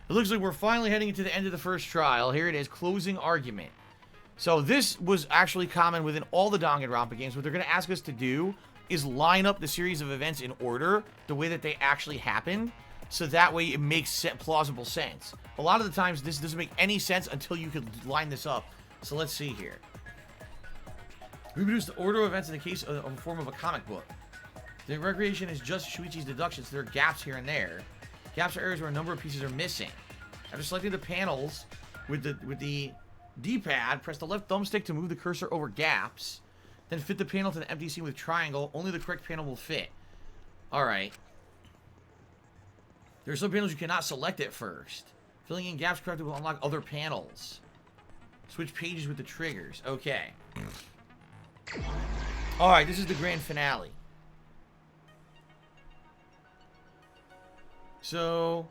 It looks like we're finally heading into the end of the first trial. Here it is, closing argument. So this was actually common within all the Danganronpa games. What they're going to ask us to do is line up the series of events in order, the way that they actually happened, so that way it makes plausible sense. A lot of the times, this doesn't make any sense until you can line this up. So let's see here. Reproduce the order of events in the case of a form of a comic book. The recreation is just Shuichi's deductions. There are gaps here and there. Gaps are areas where a number of pieces are missing. After selecting the panels with the D-pad, press the left thumbstick to move the cursor over gaps. Then fit the panel to the empty scene with triangle. Only the correct panel will fit. Alright. There are some panels you cannot select at first. Filling in gaps correctly will unlock other panels. Switch pages with the triggers. Okay. Alright, this is the grand finale. So,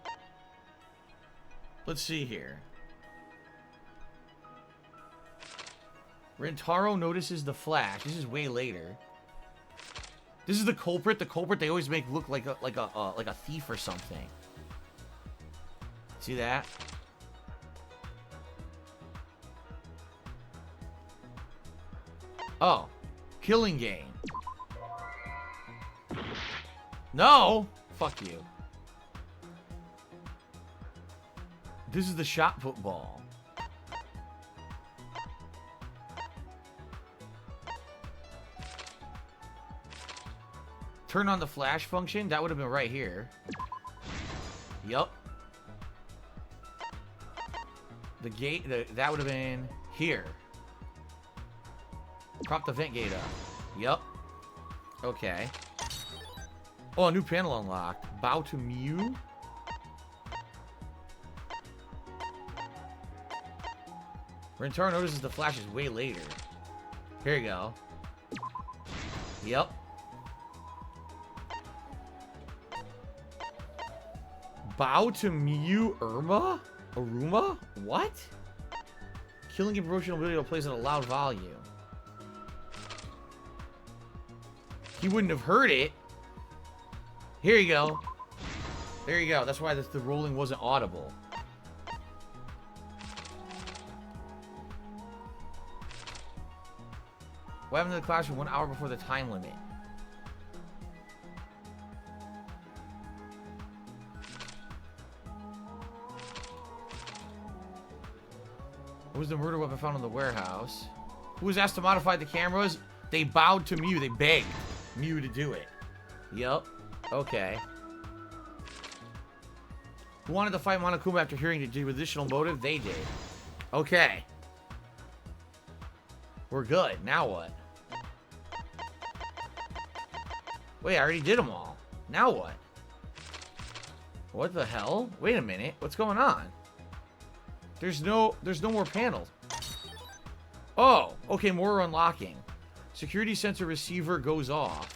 let's see here. Rentaro notices the flash. This is way later. This is the culprit. The culprit they always make look like a thief or something. See that? Oh, killing game. No, fuck you. This is the shot put ball. Turn on the flash function. That would have been right here. Yup. The gate, that would have been here. Prop the vent gate up. Yup. Okay. Oh, a new panel unlocked. Bow to Mew. Rentaro notices the flash is way later. Here you go. Yep. Bow to Mew Irma? Aruma? What? Killing a promotional video plays at a loud volume. He wouldn't have heard it. Here you go. There you go. That's why the rolling wasn't audible. What happened to the classroom 1 hour before the time limit? What was the murder weapon found in the warehouse? Who was asked to modify the cameras? They bowed to Mew. They begged Mew to do it. Yup. Okay. Who wanted to fight Monokuma after hearing the additional motive? They did. Okay. We're good. Now what? Wait, I already did them all. Now what? What the hell? Wait a minute. What's going on? There's no more panels. Oh, okay, more unlocking. Security sensor receiver goes off.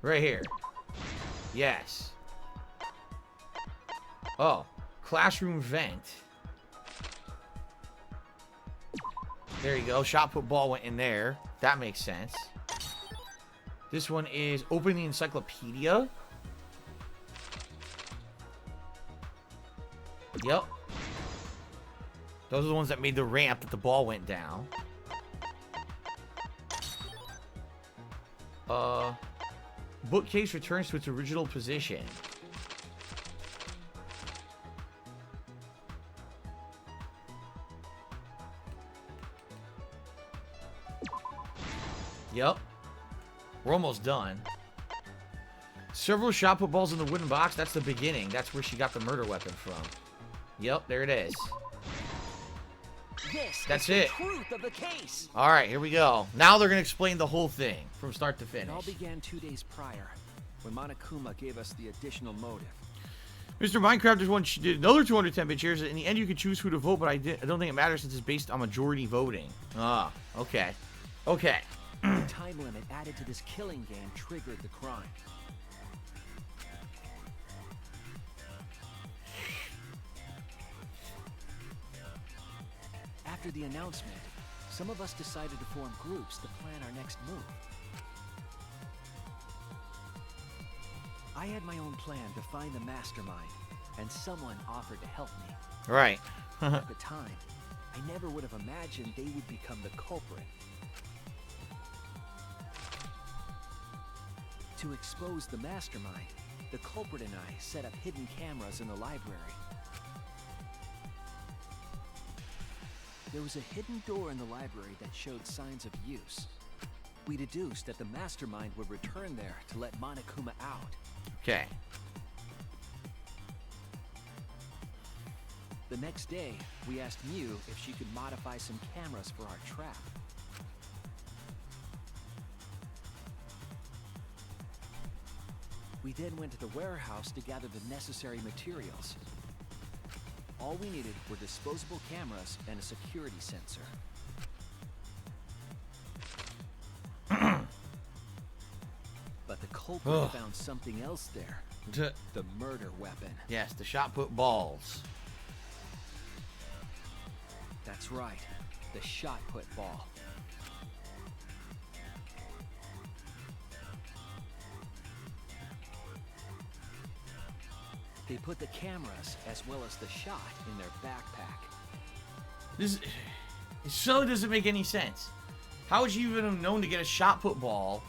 Right here. Yes. Oh, classroom vent. There you go. Shot put ball went in there. That makes sense. This one is open the encyclopedia. Yep. Those are the ones that made the ramp that the ball went down. Bookcase returns to its original position. Yep. We're almost done. Several shot put balls in the wooden box. That's the beginning. That's where she got the murder weapon from. Yep, there it is. That's it. Truth of the case. All right, here we go. Now they're going to explain the whole thing from start to finish. It all began 2 days prior when Monokuma gave us the additional motive. Mr. Minecraft just won another 210-bit shares. In the end, you can choose who to vote, but I don't think it matters since it's based on majority voting. Ah, okay. Okay. The time limit added to this killing game triggered the crime. After the announcement, some of us decided to form groups to plan our next move. I had my own plan to find the mastermind, and someone offered to help me. Right. At the time, I never would have imagined they would become the culprit. To expose the mastermind, the culprit and I set up hidden cameras in the library. There was a hidden door in the library that showed signs of use. We deduced that the mastermind would return there to let Monokuma out. Okay. The next day, we asked Mew if she could modify some cameras for our trap. We then went to the warehouse to gather the necessary materials. All we needed were disposable cameras and a security sensor. But the culprit found something else there. The murder weapon. Yes, the shot put balls. That's right, the shot put ball. They put the cameras as well as the shot in their backpack. This so doesn't make any sense. How would you even have known to get a shot put ball?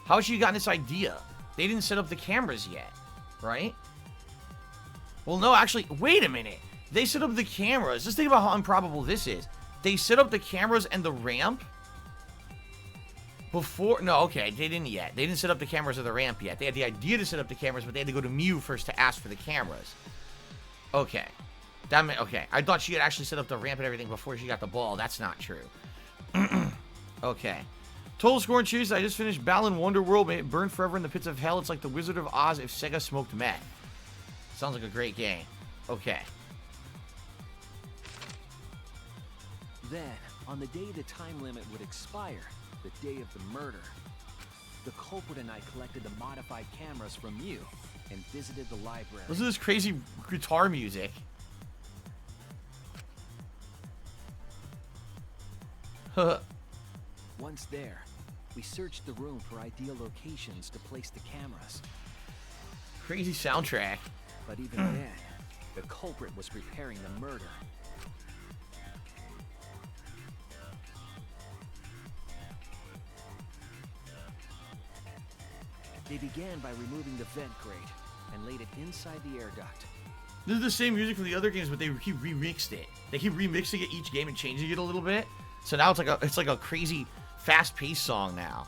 How would you gotten this idea? They didn't set up the cameras yet, right? Well, no, actually, wait a minute. They set up the cameras. Just think about how improbable this is. They set up the cameras and the ramp before... No, okay, they didn't yet. They didn't set up the cameras or the ramp yet. They had the idea to set up the cameras, but they had to go to Mew first to ask for the cameras. Okay. Okay, I thought she had actually set up the ramp and everything before she got the ball. That's not true. Okay. Total score and cheers. I just finished Balan Wonderworld. May it burn forever in the pits of hell. It's like the Wizard of Oz if Sega smoked meth. Sounds like a great game. Okay. Then, on the day the time limit would expire, the day of the murder, the culprit and I collected the modified cameras from Mew and visited the library. Listen to this crazy guitar music. Once there, we searched the room for ideal locations to place the cameras. Crazy soundtrack. But even then, the culprit was preparing the murder. They began by removing the vent grate and laid it inside the air duct. This is the same music from the other games, but they keep remixed it. They keep remixing it each game and changing it a little bit. So now it's like a crazy fast-paced song now.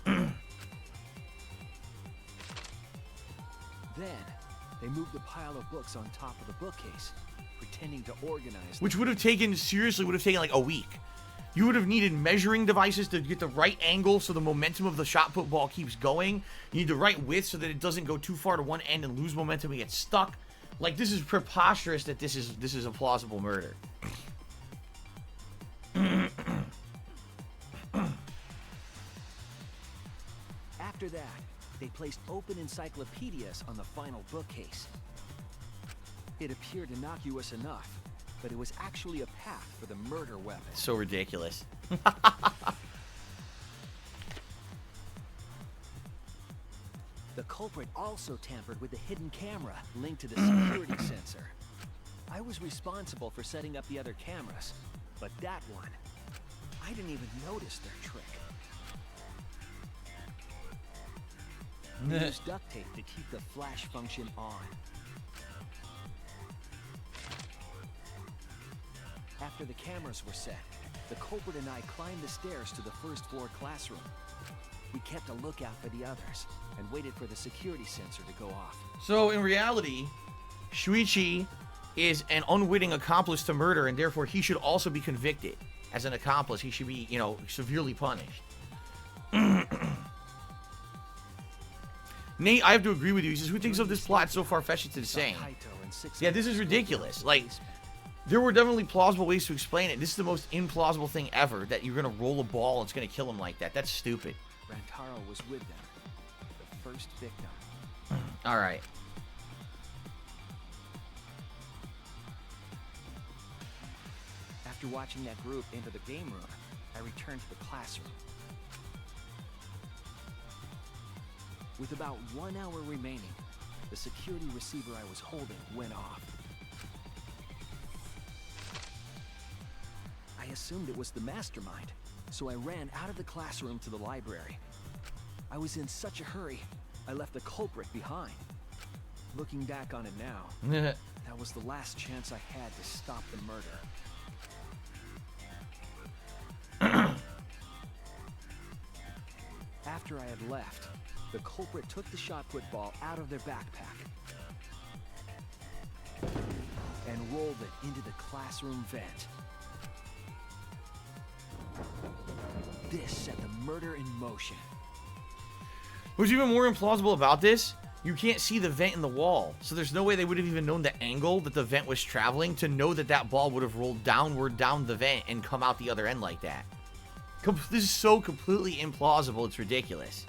Then they moved the pile of books on top of the bookcase, pretending to organize Which would have taken like a week. You would have needed measuring devices to get the right angle so the momentum of the shot put ball keeps going. You need the right width so that it doesn't go too far to one end and lose momentum and get stuck. Like, this is preposterous that this is a plausible murder. After that, they placed open encyclopedias on the final bookcase. It appeared innocuous enough, but it was actually a path for the murder weapon. So ridiculous. The culprit also tampered with the hidden camera linked to the security sensor. I was responsible for setting up the other cameras, but that one, I didn't even notice their trick. They used duct tape to keep the flash function on. After the cameras were set, the culprit and I climbed the stairs to the first floor classroom. We kept a lookout for the others and waited for the security sensor to go off. So in reality, Shuichi is an unwitting accomplice to murder, and therefore he should also be convicted as an accomplice. He should be, severely punished. Nate, I have to agree with you. He says, who thinks of this plot so far-fetched it's insane? Yeah, this is ridiculous. Like, there were definitely plausible ways to explain it. This is the most implausible thing ever, that you're going to roll a ball and it's going to kill him like that. That's stupid. Rantaro was with them, the first victim. All right. After watching that group enter the game room, I returned to the classroom. With about 1 hour remaining, the security receiver I was holding went off. I assumed it was the mastermind, so I ran out of the classroom to the library. I was in such a hurry, I left the culprit behind. Looking back on it now, that was the last chance I had to stop the murder. After I had left, the culprit took the shot put ball out of their backpack and rolled it into the classroom vent. This set the murder in motion. What's even more implausible about this, you can't see the vent in the wall. So there's no way they would have even known the angle that the vent was traveling to know that that ball would have rolled downward down the vent and come out the other end like that. This is so completely implausible, it's ridiculous.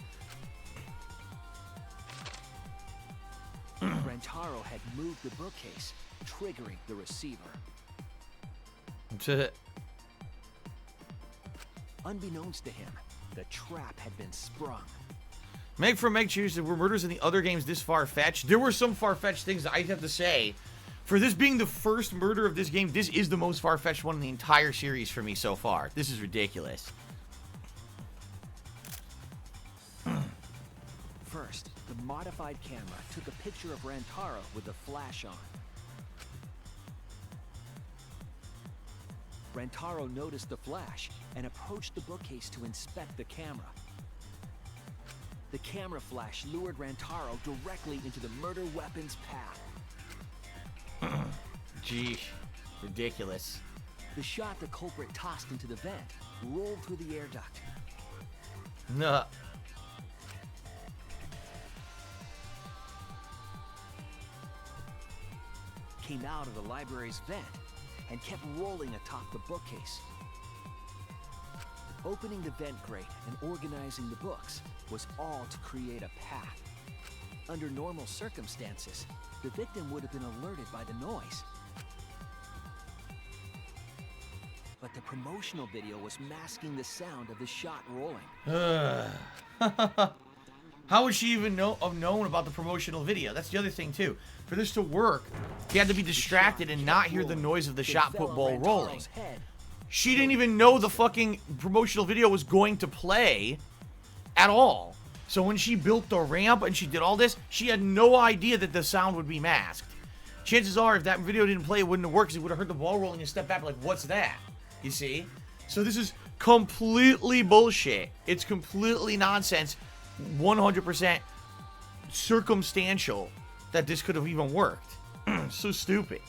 Rentaro had moved the bookcase, triggering the receiver. Unbeknownst to him, the trap had been sprung. Meg from Meg chooses, were murders in the other games this far-fetched? There were some far-fetched things that I'd have to say. For this being the first murder of this game, this is the most far-fetched one in the entire series for me so far. This is ridiculous. First, the modified camera took a picture of Rantaro with the flash on. Rantaro noticed the flash and approached the bookcase to inspect the camera. The camera flash lured Rantaro directly into the murder weapon's path. Gee, ridiculous. The shot the culprit tossed into the vent rolled through the air duct. Nah. Came out of the library's vent and kept rolling atop the bookcase. Opening the vent grate and organizing the books was all to create a path. Under normal circumstances, the victim would have been alerted by the noise. But the promotional video was masking the sound of the shot rolling. How would she even have known about the promotional video? That's the other thing, too. For this to work, he had to be distracted and not hear the noise of the shot put ball rolling. She didn't even know the fucking promotional video was going to play at all. So when she built the ramp and she did all this, she had no idea that the sound would be masked. Chances are, if that video didn't play, it wouldn't have worked because it would have heard the ball rolling and stepped back like, what's that? You see? So this is completely bullshit. It's completely nonsense. 100% circumstantial that this could have even worked. So stupid.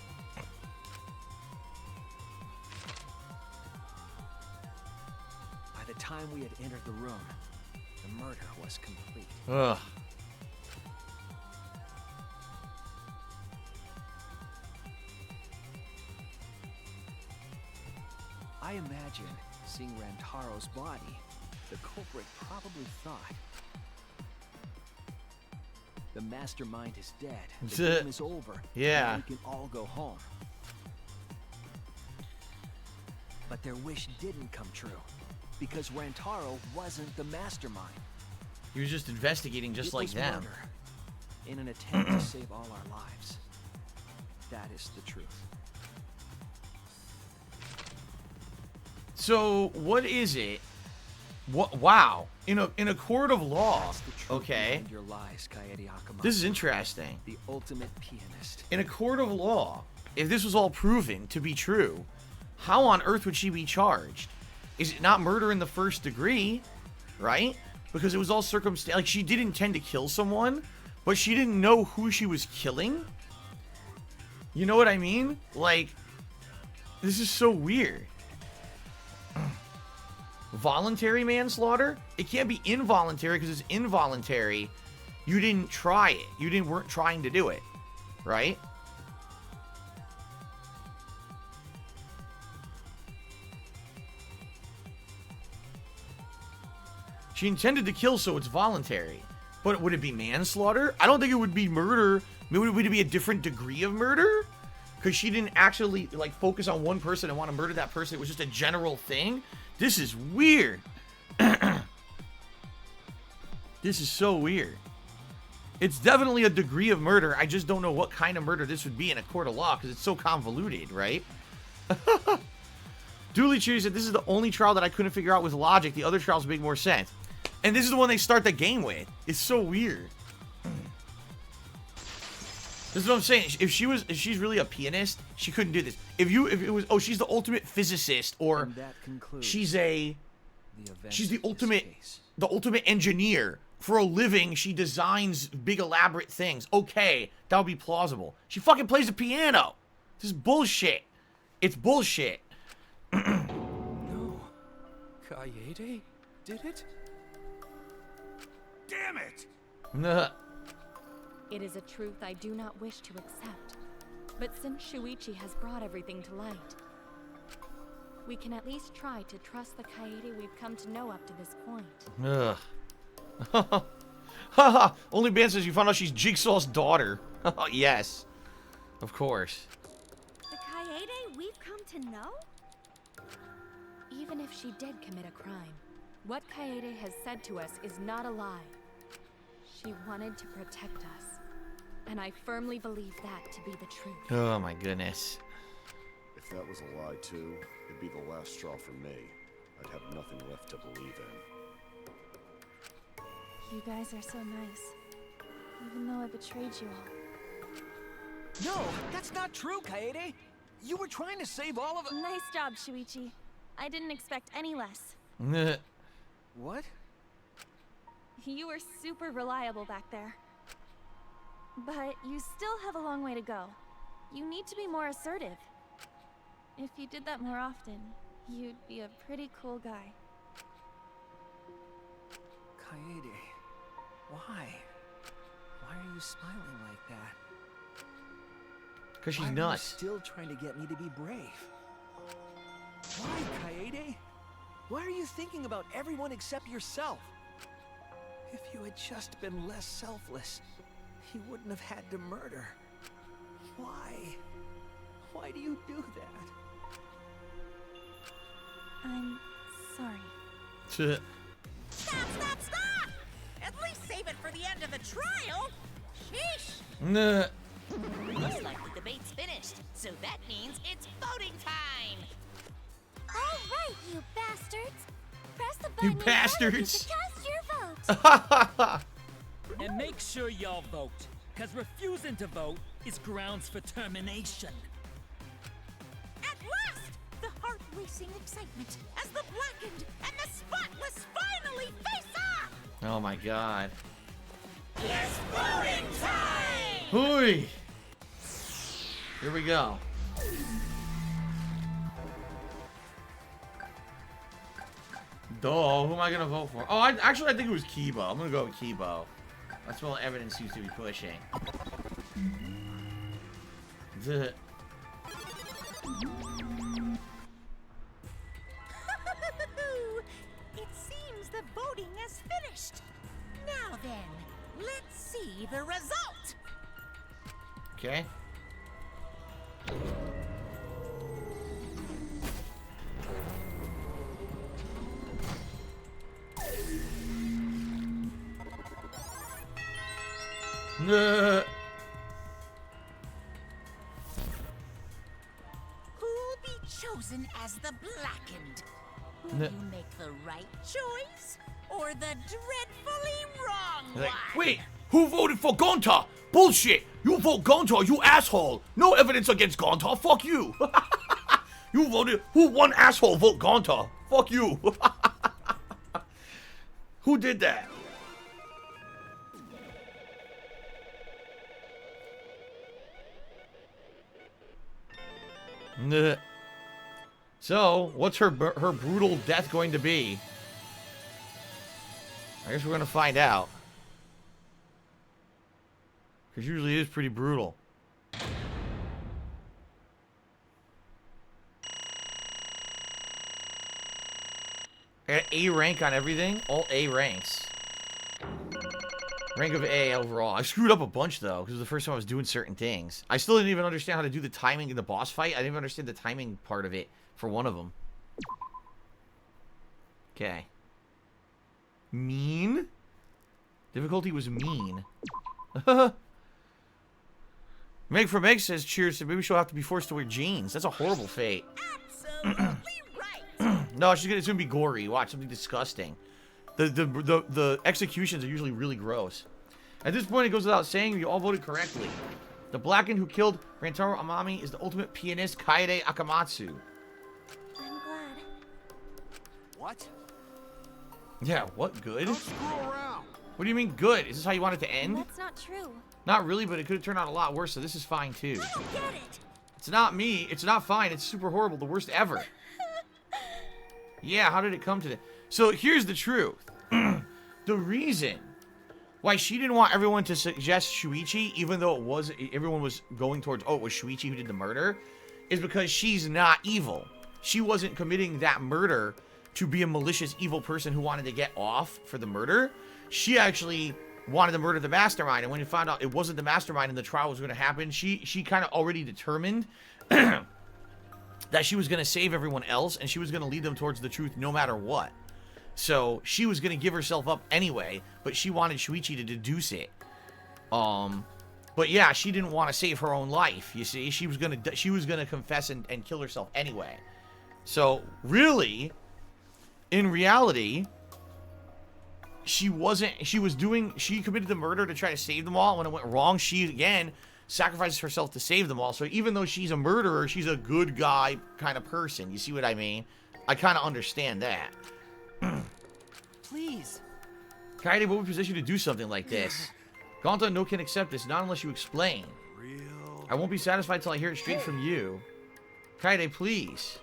By the time we had entered the room, the murder was complete. Ugh. I imagine, seeing Rantaro's body, the culprit probably thought, the mastermind is dead, the game is over, yeah, and we can all go home. But their wish didn't come true, because Rantaro wasn't the mastermind. He was just investigating just like them. Murder, in an attempt to save all our lives. That is the truth. So, what is it? What? Wow. In a court of law. Okay. Your lies, this is interesting. The ultimate pianist. In a court of law, if this was all proven to be true, how on earth would she be charged? Is it not murder in the first degree, right? Because it was all circumstantial. Like, she did intend to kill someone, but she didn't know who she was killing. You know what I mean? Like, this is so weird. Voluntary manslaughter? It can't be involuntary, because it's involuntary. You didn't try it. You weren't trying to do it, right? She intended to kill, so it's voluntary. But would it be manslaughter? I don't think it would be murder. Would it be a different degree of murder? because she didn't actually, like, focus on one person and want to murder that person. It was just a general thing. This is weird. This is so weird. It's definitely a degree of murder. I just don't know what kind of murder this would be in a court of law because it's so convoluted, right? Dooley Cheers said, this is the only trial that I couldn't figure out with logic. The other trials make more sense. And this is the one they start the game with. It's so weird. This is what I'm saying. If she's really a pianist, she couldn't do this. If it was, oh, she's the ultimate physicist, or she's the ultimate engineer. For a living, she designs big elaborate things. Okay, that would be plausible. She fucking plays the piano. This is bullshit. It's bullshit. No. Kaede did it? Damn it! Nah. It is a truth I do not wish to accept. But since Shuichi has brought everything to light, we can at least try to trust the Kaede we've come to know up to this point. Ugh. Haha. Only Ban says you found out she's Jigsaw's daughter. Yes. Of course. The Kaede we've come to know? Even if she did commit a crime, what Kaede has said to us is not a lie. She wanted to protect us. And I firmly believe that to be the truth. Oh my goodness. If that was a lie too, it'd be the last straw for me. I'd have nothing left to believe in. You guys are so nice. Even though I betrayed you all. No, that's not true, Kaede. You were trying to save all of us. Nice job, Shuichi. I didn't expect any less. What? You were super reliable back there. But you still have a long way to go. You need to be more assertive. If you did that more often, you'd be a pretty cool guy. Kaede, why? Why are you smiling like that? Because she's Why are nuts. you still trying to get me to be brave? Why, Kaede? Why are you thinking about everyone except yourself? If you had just been less selfless, you wouldn't have had to murder. Why? Why do you do that? I'm sorry. Stop, stop, stop! At least save it for the end of the trial! Sheesh! Nah. Looks like the debate's finished, so that means it's voting time! All right, you bastards! Press the button You bastards! to cast your vote! And make sure y'all vote, because refusing to vote is grounds for termination. At last! The heart-racing excitement as the blackened and the spotless finally face off! Oh my god. It's voting time! Hooey! Here we go. Duh, who am I gonna vote for? Oh, I think it was Kibo. I'm gonna go with Kibo. That's what evidence seems to be pushing. The It seems the voting has finished. Now then, let's see the result. okay. Nah. Who'll be chosen as the blackened? Will No. you make the right choice or the dreadfully wrong Like, one? wait, who voted for Gonta? Bullshit! You vote Gonta, you asshole! No evidence against Gonta, fuck you! You voted, who one asshole vote Gonta? Fuck you! Who did that? Nah. So, what's her brutal death going to be? I guess we're gonna find out. Because usually it is pretty brutal. I got A rank on everything. All A ranks. Rank of A overall. I screwed up a bunch, though, because it was the first time I was doing certain things. I still didn't even understand how to do the timing in the boss fight. I didn't even understand the timing part of it for one of them. Okay. Mean? Difficulty was mean. Meg for Meg says, cheers, so maybe she'll have to be forced to wear jeans. That's a horrible fate. Absolutely right. No, it's gonna be gory. Watch, something disgusting. The executions are usually really gross. At this point, it goes without saying, you all voted correctly. The Blackened who killed Rantaro Amami is the ultimate pianist, Kaede Akamatsu. I'm glad. What? Yeah, what good? Don't screw around. What do you mean good? Is this how you want it to end? That's not true. Not really, but it could have turned out a lot worse, so this is fine too. I get it. It's not me. It's not fine. It's super horrible. The worst ever. Yeah, how did it come to this? So here's the truth. The reason why she didn't want everyone to suggest Shuichi, even though everyone was going towards, oh, it was Shuichi who did the murder, is because she's not evil. She wasn't committing that murder to be a malicious, evil person who wanted to get off for the murder. She actually wanted to murder the mastermind, and when you found out it wasn't the mastermind and the trial was going to happen, she kind of already determined that she was going to save everyone else, and she was going to lead them towards the truth no matter what. So she was going to give herself up anyway, but she wanted Shuichi to deduce it. But yeah, she didn't want to save her own life. You see, she was gonna confess and kill herself anyway. So really, in reality, she committed the murder to try to save them all. When it went wrong, she again sacrifices herself to save them all. So even though she's a murderer, she's a good guy kind of person. You see what I mean? I kind of understand that. Please. Kaede, what would position you to do something like this? Gonta no can accept this, not unless you explain. Real. I won't be satisfied till I hear it straight from you. Kaede, please.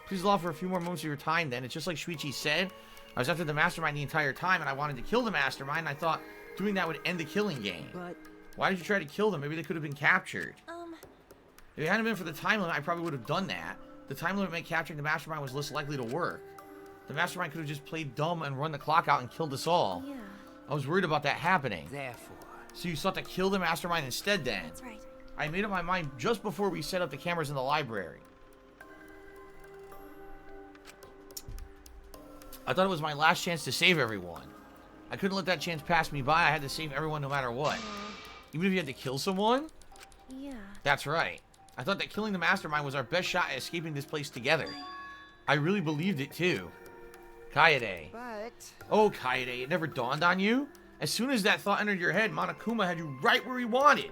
Please allow for a few more moments of your time then. It's just like Shuichi said. I was after the mastermind the entire time, and I wanted to kill the mastermind, and I thought doing that would end the killing game. But why did you try to kill them? Maybe they could have been captured. If it hadn't been for the time limit, I probably would have done that. The time limit meant capturing the mastermind was less likely to work. The mastermind could have just played dumb and run the clock out and killed us all. Yeah. I was worried about that happening. therefore. So you sought to kill the mastermind instead then? That's right. I made up my mind just before we set up the cameras in the library. I thought it was my last chance to save everyone. I couldn't let that chance pass me by. I had to save everyone no matter what. Even if you had to kill someone? Yeah. That's right. I thought that killing the mastermind was our best shot at escaping this place together. I really believed it too. Kaede. But Oh, Kaede, it never dawned on you? As soon as that thought entered your head, Monokuma had you right where he wanted.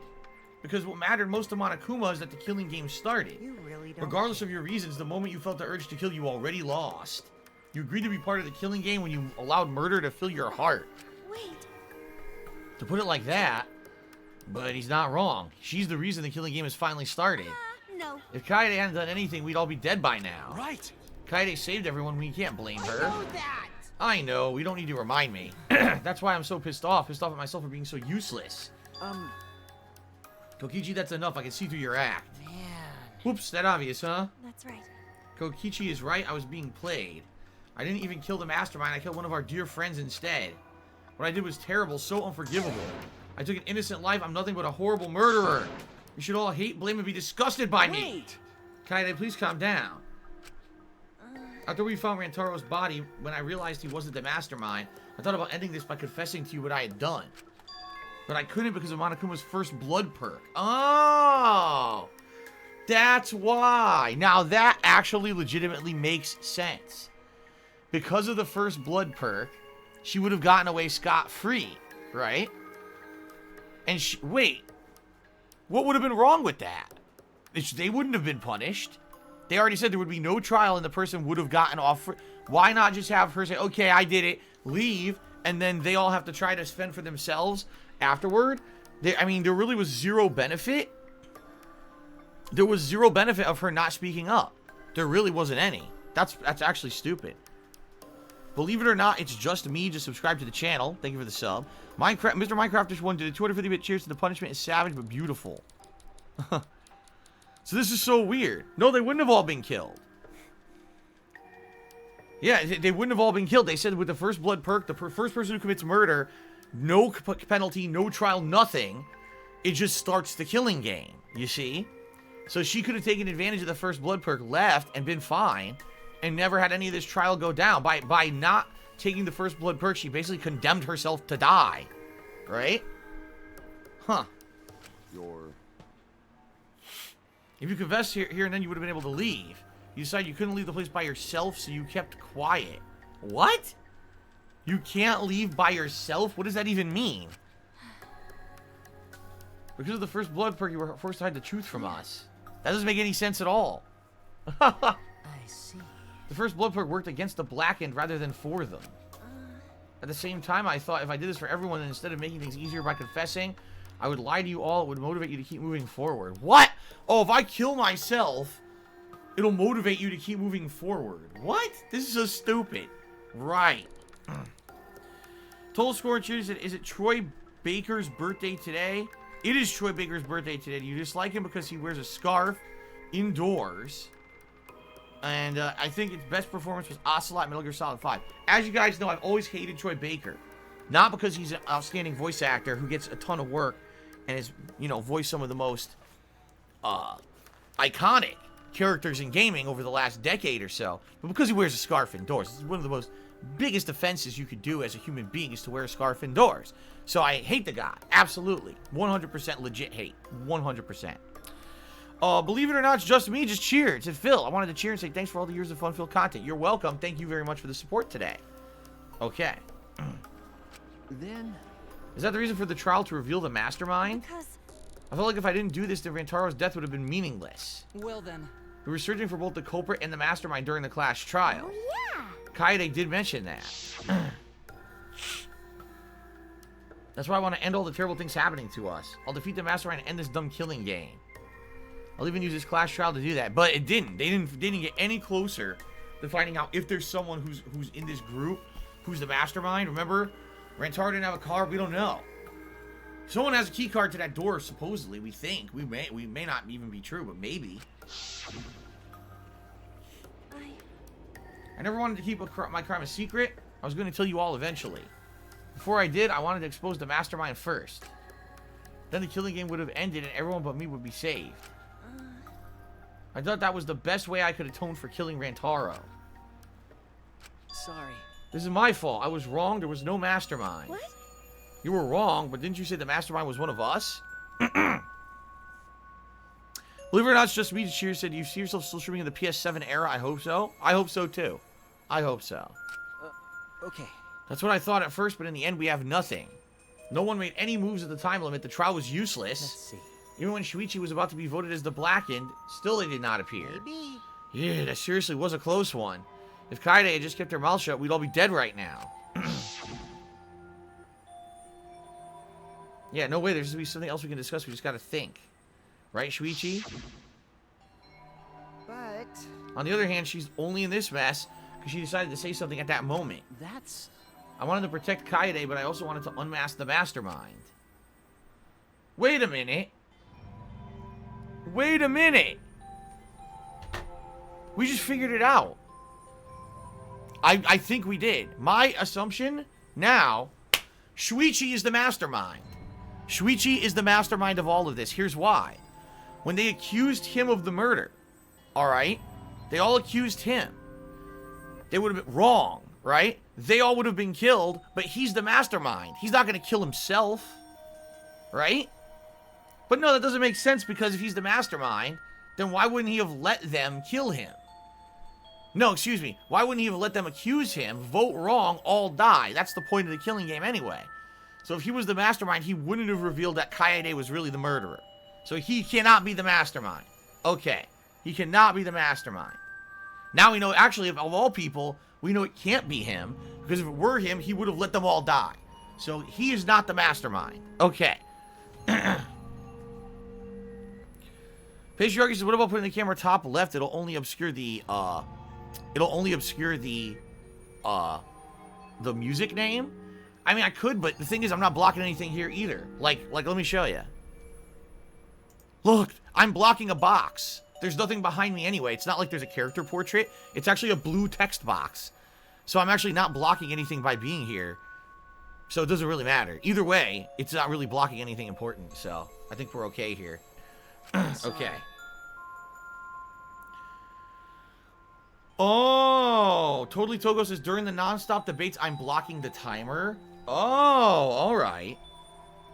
Because what mattered most to Monokuma is that the killing game started. you really don't. Regardless of your reasons, the moment you felt the urge to kill, you already lost. You agreed to be part of the killing game when you allowed murder to fill your heart. Wait. To put it like that, but he's not wrong. She's the reason the killing game has finally started. No. If Kaede hadn't done anything, we'd all be dead by now. Right. Kaede saved everyone, we can't blame her. I know that. I know, we don't need to remind me. That's why I'm so pissed off at myself for being so useless. Kokichi, that's enough. I can see through your act. Man. Whoops, that obvious, huh? That's right. Kokichi is right, I was being played. I didn't even kill the mastermind, I killed one of our dear friends instead. What I did was terrible, so unforgivable. I took an innocent life, I'm nothing but a horrible murderer. You should all hate, blame, and be disgusted by me. Kaede, please calm down. After we found Rantaro's body, when I realized he wasn't the mastermind, I thought about ending this by confessing to you what I had done. But I couldn't because of Monokuma's first blood perk. Oh! That's why. Now that actually legitimately makes sense. Because of the first blood perk, she would have gotten away scot-free, right? And wait. What would have been wrong with that? They wouldn't have been punished. They already said there would be no trial and the person would have gotten off. Why not just have her say, okay, I did it, leave, and then they all have to try to fend for themselves afterward? I mean, there really was zero benefit. There was zero benefit of her not speaking up. There really wasn't any. That's actually stupid. Believe it or not, it's just me. Just subscribe to the channel. Thank you for the sub. Mr. Minecrafters1 did a 250-bit cheers to the punishment is savage but beautiful. So this is so weird. No, they wouldn't have all been killed. Yeah, they wouldn't have all been killed. They said with the first blood perk, the first person who commits murder no penalty, no trial, nothing. It just starts the killing game, you see? So she could have taken advantage of the first blood perk, left, and been fine, and never had any of this trial go down. By not taking the first blood perk, she basically condemned herself to die. Right? Huh. If you confessed here and then, you would have been able to leave. You decided you couldn't leave the place by yourself, so you kept quiet. What? You can't leave by yourself? What does that even mean? Because of the first blood perk, you were forced to hide the truth from us. That doesn't make any sense at all. I see. The first blood perk worked against the blackened rather than for them. At the same time, I thought if I did this for everyone, and instead of making things easier by confessing, I would lie to you all. It would motivate you to keep moving forward. What? Oh, if I kill myself, it'll motivate you to keep moving forward. What? This is so stupid. Right. Total score and cheers. Is it Troy Baker's birthday today? It is Troy Baker's birthday today. Do you dislike him because he wears a scarf indoors? And I think its best performance was Ocelot Metal Gear Solid 5. As you guys know, I've always hated Troy Baker. Not because he's an outstanding voice actor who gets a ton of work and has, you know, voiced some of the most iconic characters in gaming over the last decade or so, but because he wears a scarf indoors. This is one of the most biggest offenses you could do as a human being, is to wear a scarf indoors. So I hate the guy. Absolutely. 100% legit hate. 100%. Believe it or not, it's just me. Just cheer. It's Phil. I wanted to cheer and say thanks for all the years of fun-filled content. You're welcome. Thank you very much for the support today. Okay. Then... Is that the reason for the trial, to reveal the mastermind? Because I felt like if I didn't do this, then Rantaro's death would have been meaningless. Well then. We were searching for both the culprit and the mastermind during the clash trial. oh yeah. Kaede did mention that. That's why I want to end all the terrible things happening to us. I'll defeat the mastermind and end this dumb killing game. I'll even use this clash trial to do that. But it didn't. They didn't get any closer to finding out if there's someone who's in this group who's the mastermind. Remember? Rantaro didn't have a car. We don't know. Someone has a key card to that door, supposedly. We think. We may not even be true, but maybe. I never wanted to keep my crime a secret. I was going to tell you all eventually. Before I did, I wanted to expose the mastermind first. Then the killing game would have ended and everyone but me would be saved. I thought that was the best way I could atone for killing Rantaro. Sorry. This is my fault. I was wrong. There was no mastermind. What? You were wrong, but didn't you say the mastermind was one of us? Believe it or not, it's just me. Cheers said, you see yourself still streaming in the PS7 era? I hope so. I hope so, too. I hope so. Okay. That's what I thought at first, but in the end, we have nothing. No one made any moves at the time limit. The trial was useless. Let's see. Even when Shuichi was about to be voted as the Blackened, still they did not appear. Maybe. Yeah, that seriously was a close one. If Kaede had just kept her mouth shut, we'd all be dead right now. Yeah, no way. There's going to be something else we can discuss. We just got to think. Right, Shuichi? But... On the other hand, she's only in this mess because she decided to say something at that moment. That's... I wanted to protect Kaede, but I also wanted to unmask the mastermind. Wait a minute. Wait a minute. We just figured it out. I think we did. My assumption now, Shuichi is the mastermind. Shuichi is the mastermind of all of this. Here's why. When they accused him of the murder, alright? They all accused him. They would have been wrong, right? They all would have been killed, but he's the mastermind. He's not going to kill himself, right? But no, that doesn't make sense, because if he's the mastermind, then why wouldn't he have let them kill him? No, excuse me. Why wouldn't he have let them accuse him, vote wrong, all die? That's the point of the killing game anyway. So if he was the mastermind, he wouldn't have revealed that Kaede was really the murderer. So he cannot be the mastermind. Okay. He cannot be the mastermind. Now we know, actually, of all people, we know it can't be him, because if it were him, he would have let them all die. So he is not the mastermind. Okay. Patriarchy says, what about putting the camera top left? It'll only obscure the, the music name. I mean, I could, but the thing is, I'm not blocking anything here either. Like, let me show you. Look, I'm blocking a box. There's nothing behind me anyway. It's not like there's a character portrait. It's actually a blue text box. So I'm actually not blocking anything by being here. So it doesn't really matter. Either way, it's not really blocking anything important. So I think we're okay here. Okay. Oh, Totally Togo says, during the non-stop debates, I'm blocking the timer. Oh, all right.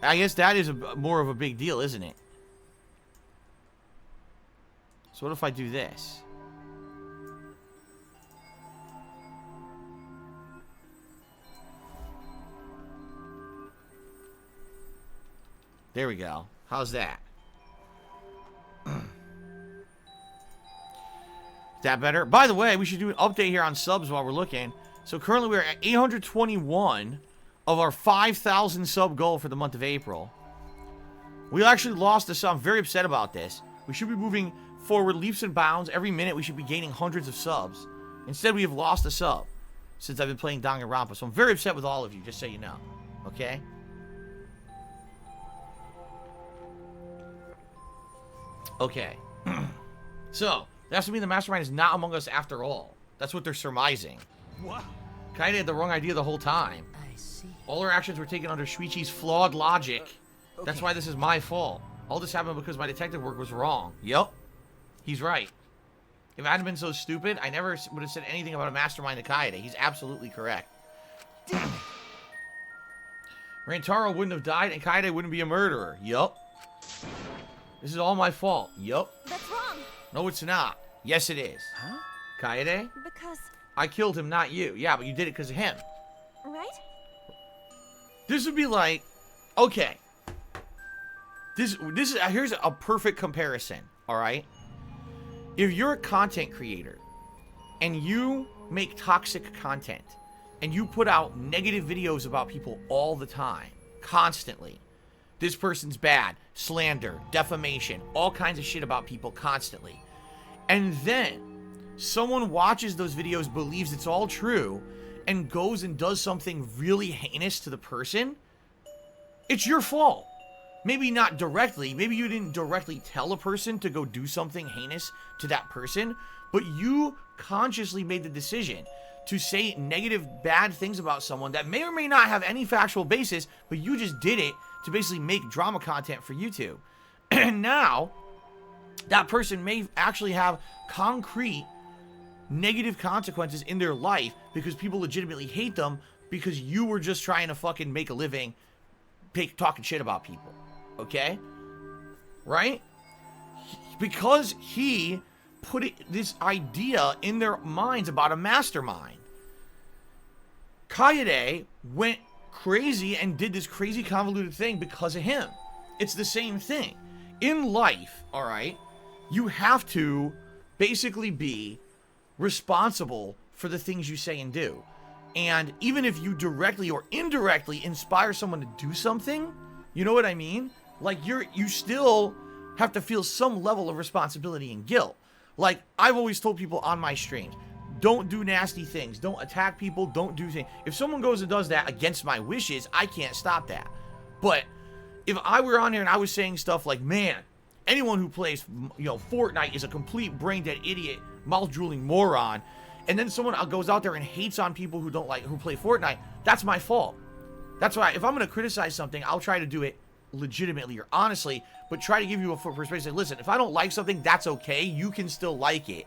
I guess that is more of a big deal, isn't it? So what if I do this? There we go. How's that? Is that better? By the way, we should do an update here on subs while we're looking. So currently we're at 821 of our 5,000 sub goal for the month of April. We actually lost a sub. I'm very upset about this. We should be moving forward leaps and bounds. Every minute we should be gaining hundreds of subs. Instead, we have lost a sub since I've been playing Danganronpa. So I'm very upset with all of you, just so you know. Okay? Okay. So, that's to mean the mastermind is not among us after all. That's what they're surmising. What? Kaede had the wrong idea the whole time. I see. All our actions were taken under Shuichi's flawed logic. That's Okay. why this is my fault. All this happened because my detective work was wrong. Yup. He's right. If I hadn't been so stupid, I never would have said anything about a mastermind to Kaede. He's absolutely correct. Rantaro wouldn't have died and Kaede wouldn't be a murderer. Yup. This is all my fault. Yup. That's wrong. No, it's not. Yes, it is. Huh? Kaede? Because, I killed him, not you. Yeah, but you did it because of him. right? This would be like, okay. This is here's a perfect comparison, all right? If you're a content creator and you make toxic content and you put out negative videos about people all the time, constantly, this person's bad, slander, defamation, all kinds of shit about people constantly, and then someone watches those videos, believes it's all true, and goes and does something really heinous to the person, it's your fault. Maybe not directly. Maybe you didn't directly tell a person to go do something heinous to that person, but you consciously made the decision to say negative, bad things about someone that may or may not have any factual basis, but you just did it to basically make drama content for YouTube. And now, that person may actually have concrete negative consequences in their life because people legitimately hate them because you were just trying to fucking make a living talking shit about people. Okay? Right? Because he put this idea in their minds about a mastermind. Kaede went crazy and did this crazy convoluted thing because of him. It's the same thing. In life, alright, you have to basically be responsible for the things you say and do. And even if you directly or indirectly inspire someone to do something, you know what I mean? Like, you still have to feel some level of responsibility and guilt. Like, I've always told people on my streams, don't do nasty things. Don't attack people. Don't do things. If someone goes and does that against my wishes, I can't stop that. But if I were on here and I was saying stuff like, man, anyone who plays, Fortnite is a complete brain-dead idiot, mouth-drooling moron, and then someone goes out there and hates on people who play Fortnite, that's my fault. That's why if I'm going to criticize something, I'll try to do it legitimately or honestly, but try to give you a perspective. Listen, if I don't like something, that's okay. You can still like it.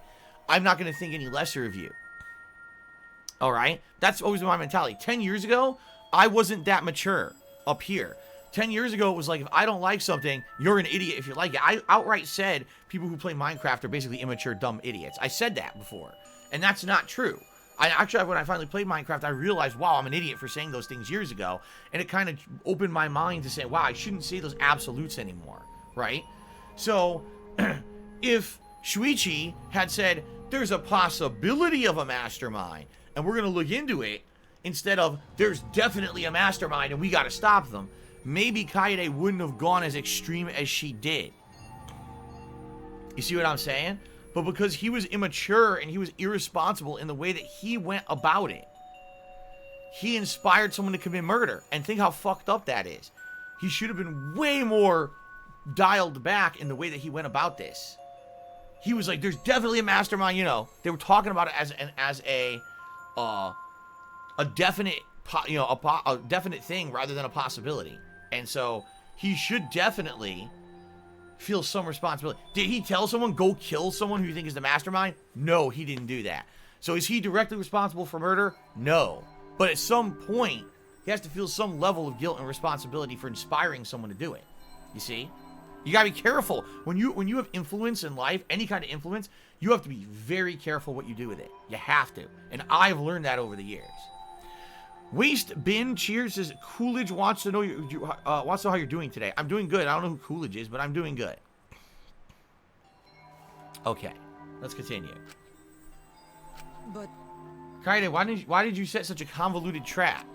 I'm not going to think any lesser of you. All right? That's always been my mentality. 10 years ago, I wasn't that mature up here. 10 years ago, it was like, if I don't like something, you're an idiot if you like it. I outright said people who play Minecraft are basically immature, dumb idiots. I said that before. And that's not true. When I finally played Minecraft, I realized, wow, I'm an idiot for saying those things years ago. And it kind of opened my mind to say, wow, I shouldn't say those absolutes anymore, right? So, if Shuichi had said, there's a possibility of a mastermind, and we're going to look into it, instead of, there's definitely a mastermind, and we got to stop them, maybe Kaede wouldn't have gone as extreme as she did. You see what I'm saying? But because he was immature and he was irresponsible in the way that he went about it, he inspired someone to commit murder. And think how fucked up that is. He should have been way more dialed back in the way that he went about this. He was like, there's definitely a mastermind, They were talking about it as a definite a definite thing rather than a possibility. And so he should definitely feel some responsibility. Did he tell someone, go kill someone who you think is the mastermind? No, he didn't do that. So is he directly responsible for murder? No. But at some point, he has to feel some level of guilt and responsibility for inspiring someone to do it. You see? You gotta be careful. When you have influence in life, any kind of influence, you have to be very careful what you do with it. You have to. And I've learned that over the years. Waste Bin Cheers says Coolidge wants to know wants to know how you're doing today. I'm doing good. I don't know who Coolidge is, but I'm doing good. Okay, let's continue. But Kaede, why did you set such a convoluted trap?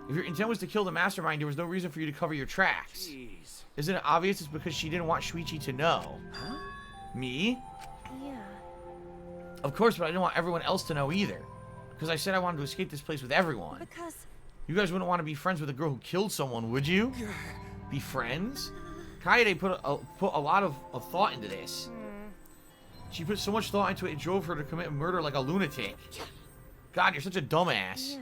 If your intent was to kill the mastermind, there was no reason for you to cover your tracks. jeez. Isn't it obvious it's because she didn't want Shuichi to know? Huh? Me? Yeah. Of course, but I didn't want everyone else to know either. Because I said I wanted to escape this place with everyone. Because You guys wouldn't want to be friends with a girl who killed someone, would you? Be friends? Kaede put a lot of thought into this. She put so much thought into it, it drove her to commit murder like a lunatic. God, you're such a dumbass. yeah.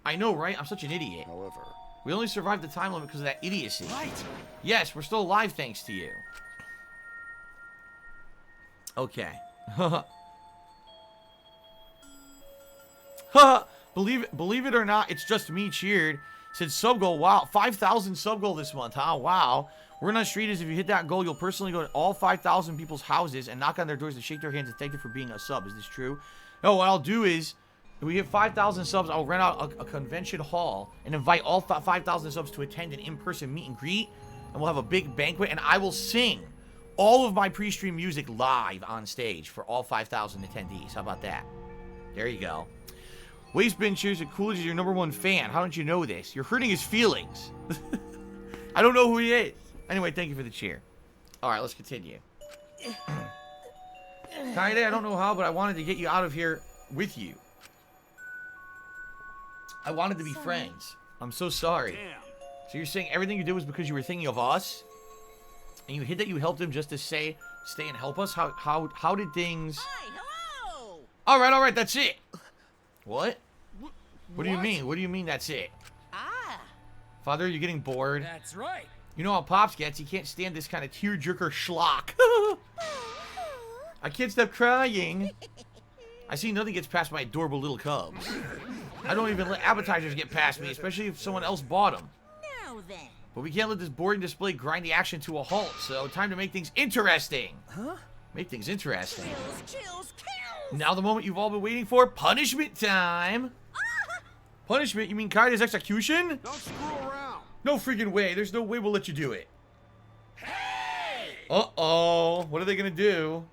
I know, right? I'm such an idiot. However, We only survived the time limit because of that idiocy. Right. Yes, we're still alive thanks to you. Okay. Believe it or not, it's just me cheered. Said sub goal. Wow, 5,000 sub goal this month, huh? Wow. Word on the street is if you hit that goal, you'll personally go to all 5,000 people's houses and knock on their doors to shake their hands and thank them for being a sub. Is this true? No, what I'll do is, if we hit 5,000 subs, I'll rent out a convention hall and invite all 5,000 subs to attend an in-person meet and greet. And we'll have a big banquet, and I will sing all of my pre-stream music live on stage for all 5,000 attendees. How about that? There you go. Wastebin cheers that Coolidge is your #1 fan. How don't you know this? You're hurting his feelings. I don't know who he is. Anyway, thank you for the cheer. All right, let's continue. Kaede, I don't know how, but I wanted to get you out of here with you. I wanted to be friends. I'm so sorry. Damn. So you're saying everything you did was because you were thinking of us? And you hid that you helped him just to stay and help us? How did things... Hi, hello! All right, that's it. What? What do you mean? What do you mean that's it? Ah, Father, you're getting bored. That's right. You know how Pops gets. He can't stand this kind of tearjerker schlock. I can't stop crying. I see nothing gets past my adorable little cubs. I don't even let appetizers get past me, especially if someone else bought them. now then. But we can't let this boring display grind the action to a halt, so time to make things interesting. Huh? Make things interesting. Chills, chills. Now the moment you've all been waiting for, punishment time. Punishment? You mean Kaida's execution? don't screw around. No freaking way. There's no way we'll let you do it. Hey! Uh-oh. What are they gonna do?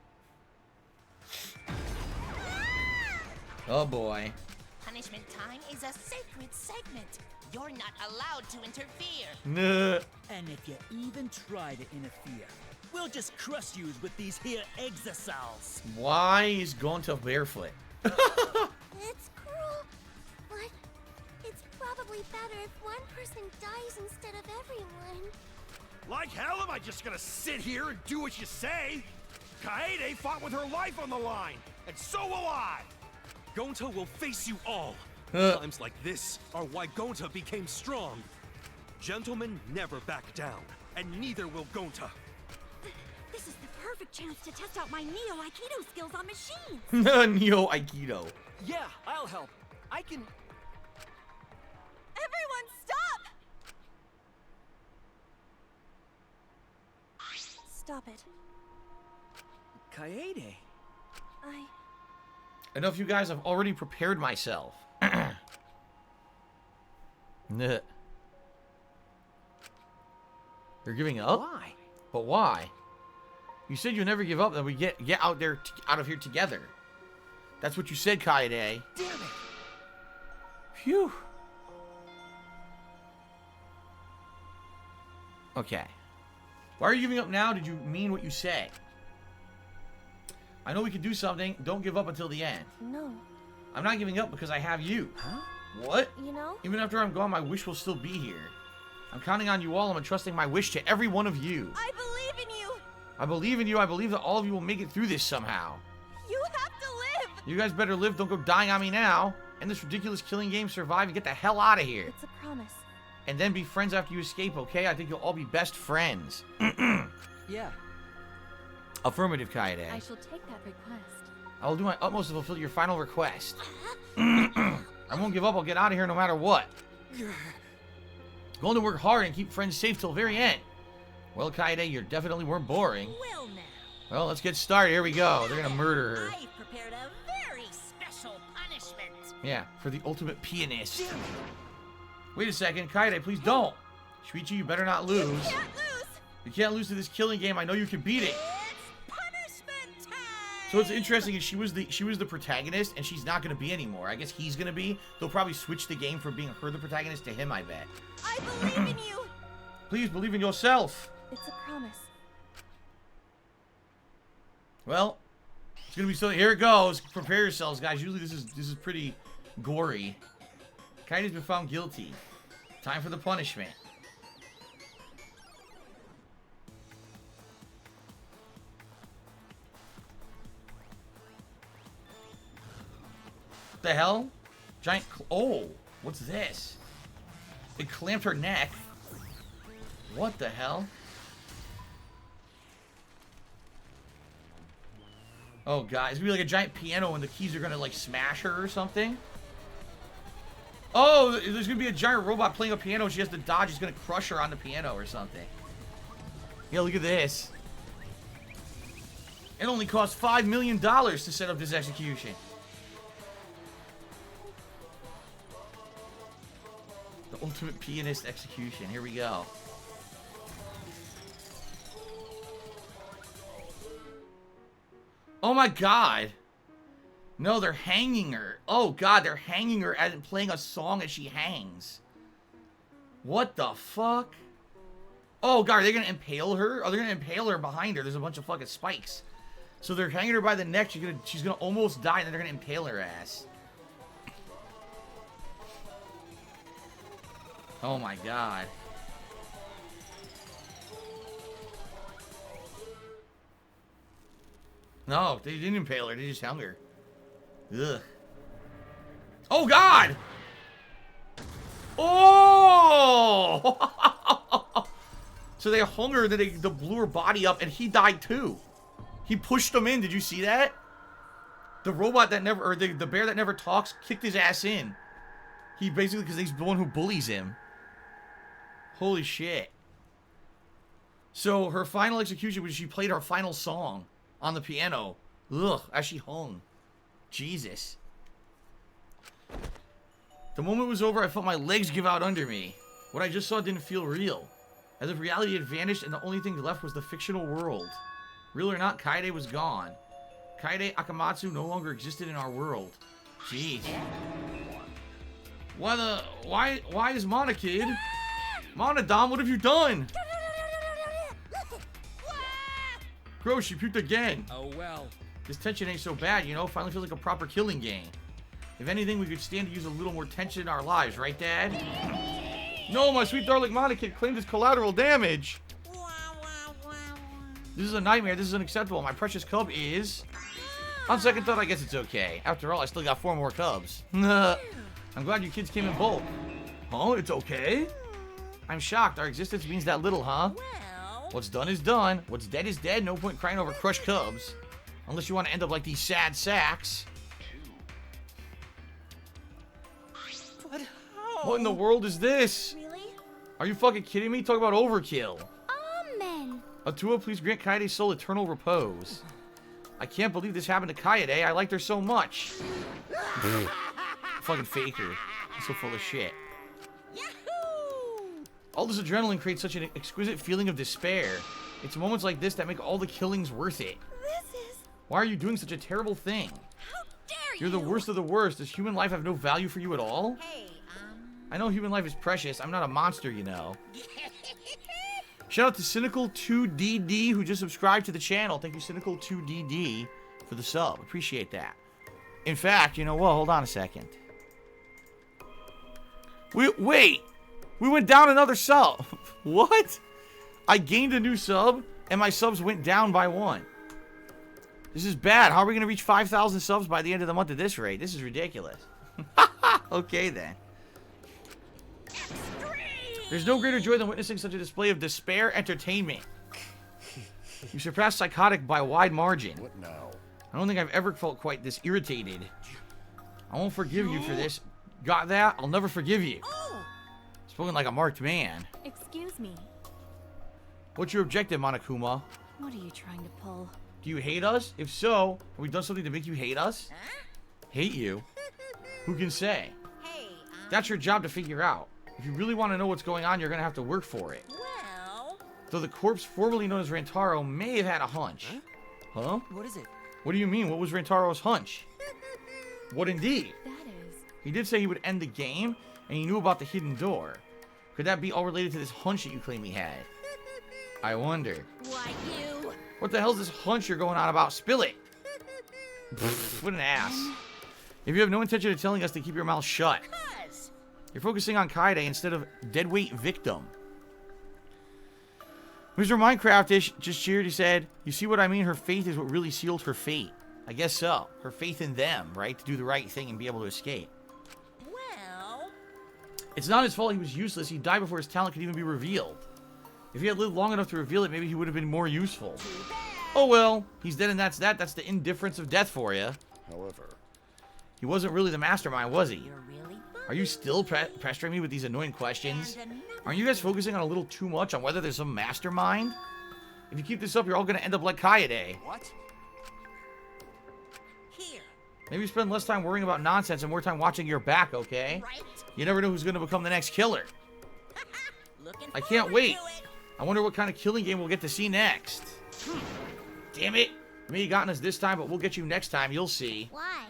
Oh boy. Punishment time is a sacred segment. You're not allowed to interfere. Nah. And if you even try to interfere, we'll just crush you with these here exosols. Why is Gonta barefoot? It's cruel, but it's probably better if one person dies instead of everyone. Like hell am I just gonna sit here and do what you say? Kaede fought with her life on the line, and so will I! Gonta will face you all. Times like this are why Gonta became strong. Gentlemen never back down, and neither will Gonta. This is the perfect chance to test out my Neo Aikido skills on machines. Neo Aikido. Yeah, I'll help. I can... Everyone, stop! Stop it. Kaede. Enough, you guys. I've already prepared myself. Nah. You're giving up? Why? But why? You said you'll never give up, then we get out of here together. That's what you said, Kaede. Damn it! Phew. Okay. Why are you giving up now? Did you mean what you said? I know we can do something. Don't give up until the end. No. I'm not giving up because I have you. Huh? What? You know? Even after I'm gone, my wish will still be here. I'm counting on you all. I'm entrusting my wish to every one of you. I believe in you! I believe in you. I believe that all of you will make it through this somehow. You have to live! You guys better live. Don't go dying on me now. End this ridiculous killing game, survive, and get the hell out of here. It's a promise. And then be friends after you escape, okay? I think you'll all be best friends. Yeah. Affirmative, Kaede. I shall take that request. I will do my utmost to fulfill your final request. I won't give up. I'll get out of here no matter what. Going to work hard and keep friends safe till the very end. Well, Kaede, you definitely weren't boring. Well, now. Well, let's get started. Here we go. They're gonna murder her. I've prepared a very special punishment. Yeah, for the ultimate pianist. Wait a second. Kaede, please don't. Shuichi, you better not lose. You can't lose. You can't lose to this killing game. I know you can beat it. It's punishment time. So what's interesting is she was the protagonist, and she's not gonna be anymore. I guess he's gonna be. They'll probably switch the game from being her the protagonist to him, I bet. I believe in you. Please believe in yourself. It's a promise. Well, it's gonna be so. Here it goes. Prepare yourselves, guys. Usually this is pretty gory. Kaide's been found guilty. Time for the punishment. What the hell? Giant. Oh, what's this? It clamped her neck. What the hell? Oh god, it's gonna be like a giant piano and the keys are gonna like smash her or something. Oh, there's gonna be a giant robot playing a piano and she has to dodge. It's gonna crush her on the piano or something. Yeah, look at this. It only cost $5 million to set up this execution. The ultimate pianist execution. Here we go. Oh my god. No, they're hanging her. Oh god, they're hanging her and playing a song as she hangs. What the fuck? Oh god, are they gonna impale her? Oh, they're gonna impale her behind her. There's a bunch of fucking spikes. So they're hanging her by the neck. She's gonna almost die, and then they're gonna impale her ass. Oh my god. No, they didn't impale her. They just hung her. Ugh. Oh, God! Oh! So they hung her, then they blew her body up, and he died too. He pushed him in. Did you see that? The robot that never, or the bear that never talks, kicked his ass in. He basically, because he's the one who bullies him. Holy shit. So her final execution was she played her final song on the piano. Ugh, as she hung. Jesus. The moment was over, I felt my legs give out under me. What I just saw didn't feel real. As if reality had vanished and the only thing left was the fictional world. Real or not, Kaede was gone. Kaede Akamatsu no longer existed in our world. Jeez. Why is Mana Kid? Mana Dom, what have you done? Gross, she puked again. Oh well. This tension ain't so bad, you know? Finally feels like a proper killing game. If anything, we could stand to use a little more tension in our lives, right, Dad? No, my sweet darling Mana Kid claimed his collateral damage. This is a nightmare. This is unacceptable. My precious cub is... On second thought, I guess it's okay. After all, I still got 4 more cubs. I'm glad you kids came in bulk. Oh, it's okay? I'm shocked. Our existence means that little, huh? Well... What's done is done. What's dead is dead. No point crying over crushed cubs. Unless you want to end up like these sad sacks. But how? What in the world is this? Really? Are you fucking kidding me? Talk about overkill. Amen. Atua, please grant Kaede's soul eternal repose. I can't believe this happened to Kaede. I liked her so much. Fucking faker. So full of shit. Yahoo! All this adrenaline creates such an exquisite feeling of despair. It's moments like this that make all the killings worth it. This is... Why are you doing such a terrible thing? How dare you! You're the worst of the worst. Does human life have no value for you at all? Hey, I know human life is precious. I'm not a monster, you know. Shout out to Cynical2DD who just subscribed to the channel. Thank you, Cynical2DD, for the sub. Appreciate that. In fact, you know what? Hold on a second. Wait! We went down another sub. What? I gained a new sub, and my subs went down by 1. This is bad. How are we going to reach 5,000 subs by the end of the month at this rate? This is ridiculous. Okay, then. There's no greater joy than witnessing such a display of despair entertainment. You surpassed psychotic by a wide margin. What now? I don't think I've ever felt quite this irritated. I won't forgive you for this. Got that? I'll never forgive you. Spoken like a marked man. Excuse me. What's your objective, Monokuma? What are you trying to pull? Do you hate us? If so, have we done something to make you hate us? Hate you? Who can say? Hey, That's your job to figure out. If you really want to know what's going on, you're going to have to work for it. well... Though the corpse formerly known as Rantaro may have had a hunch. Huh? What is it? What do you mean? What was Rantaro's hunch? What indeed? That is... He did say he would end the game, and he knew about the hidden door. Could that be all related to this hunch that you claim he had? I wonder. Why, you... What the hell's this hunch you're going on about? Spill it! What an ass. If you have no intention of telling us to keep your mouth shut. Cuz... You're focusing on Kaede instead of deadweight victim. Mr. Minecraftish just cheered. He said, you see what I mean? Her faith is what really sealed her fate. I guess so. Her faith in them, right? To do the right thing and be able to escape. Well... It's not his fault he was useless. He died before his talent could even be revealed. If he had lived long enough to reveal it, maybe he would have been more useful. Oh well, he's dead and that's that. That's the indifference of death for you. However, He wasn't really the mastermind, was he? You're really Are you still pestering me with these annoying questions? And another... Aren't you guys focusing on a little too much on whether there's some mastermind? If you keep this up, you're all going to end up like Kaede. What? Here, Maybe spend less time worrying about nonsense and more time watching your back, okay? right? You never know who's going to become the next killer. Looking I can't forward wait. to it. I wonder what kind of killing game we'll get to see next. Damn it. Maybe you gotten us this time, but we'll get you next time. You'll see. Why?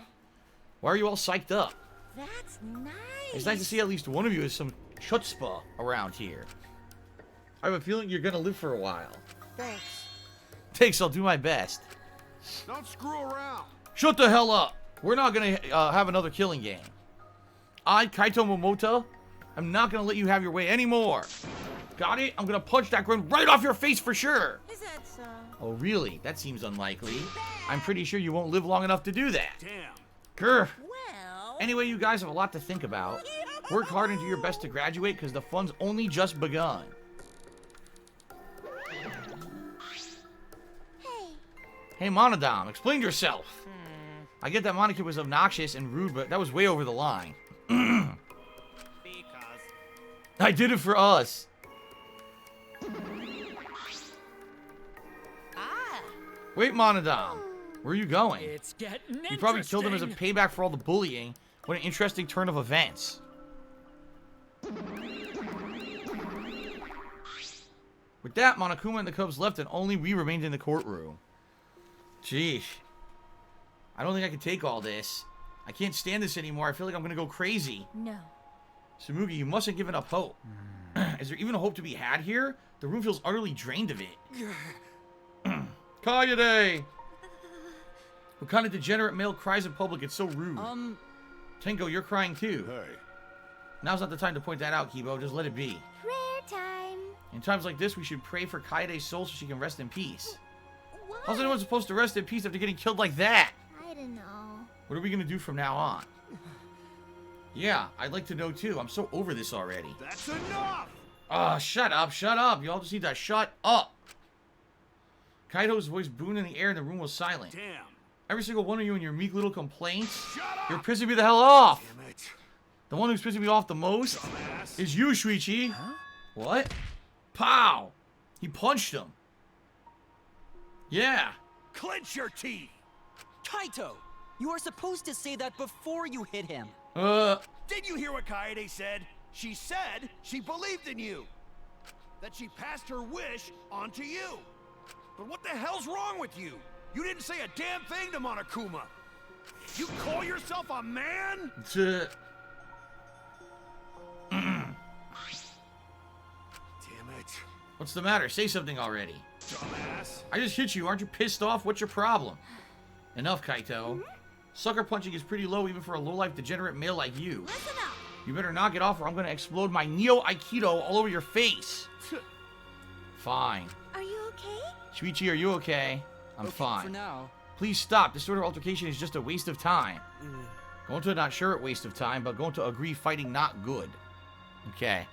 Why are you all psyched up? That's nice. It's nice to see at least one of you is some chutzpah around here. I have a feeling you're going to live for a while. Thanks. Thanks, I'll do my best. Don't screw around. Shut the hell up. We're not going to have another killing game. I, Kaito Momota, am not going to let you have your way anymore. Got it? I'm going to punch that grin right off your face for sure. Is that so? Oh, really? That seems unlikely. I'm pretty sure you won't live long enough to do that. Damn. Grr. Well... Anyway, you guys have a lot to think about. Work hard and do your best to graduate because the fun's only just begun. Hey, Hey, Monodam, explain yourself. I get that Monica was obnoxious and rude, but that was way over the line. Because... I did it for us. Ah! Wait, Monodam. Where are you going? It's getting You probably killed him as a interesting. payback for all the bullying. What an interesting turn of events. With that, Monokuma and the Cubs left and only we remained in the courtroom. Jeez. I don't think I can take all this. I can't stand this anymore. I feel like I'm going to go crazy. No. Samugi, you mustn't have given up hope. Is there even a hope to be had here? The room feels utterly drained of it. Kaede! What kind of degenerate male cries in public? It's so rude. Tengo, you're crying too. hey, Now's not the time to point that out, Kibo. Just let it be. prayer time. In times like this, we should pray for Kaede's soul so she can rest in peace. What? How's anyone supposed to rest in peace after getting killed like that? I don't know. What are we going to do from now on? Yeah, I'd like to know too. I'm so over this already. That's enough! Shut up, shut up. You all just need to shut up. Kaido's voice boomed in the air and the room was silent. Damn. Every single one of you and your meek little complaints, Shut up! you're pissing me the hell off. Damn it. The one who's pissing me off the most Dumbass. is you, Shuichi. Huh? What? Pow! He punched him. Yeah. Clench your teeth! Kaito! You are supposed to say that before you hit him. Did you hear what Kaede said? She said she believed in you. That she passed her wish on to you. But what the hell's wrong with you? You didn't say a damn thing to Monokuma. You call yourself a man? Damn Damn it. What's the matter? Say something already. Dumbass. I just hit you. Aren't you pissed off? What's your problem? Enough, Kaito. Sucker punching is pretty low even for a low-life degenerate male like you. Listen up. You better knock it off or I'm gonna explode my Neo Aikido all over your face. Fine. Are you okay? Shuichi, are you okay? I'm Okay, fine. For now. Please stop. This sort of altercation is just a waste of time. Going to not sure at waste of time, but going to agree fighting not good. Okay.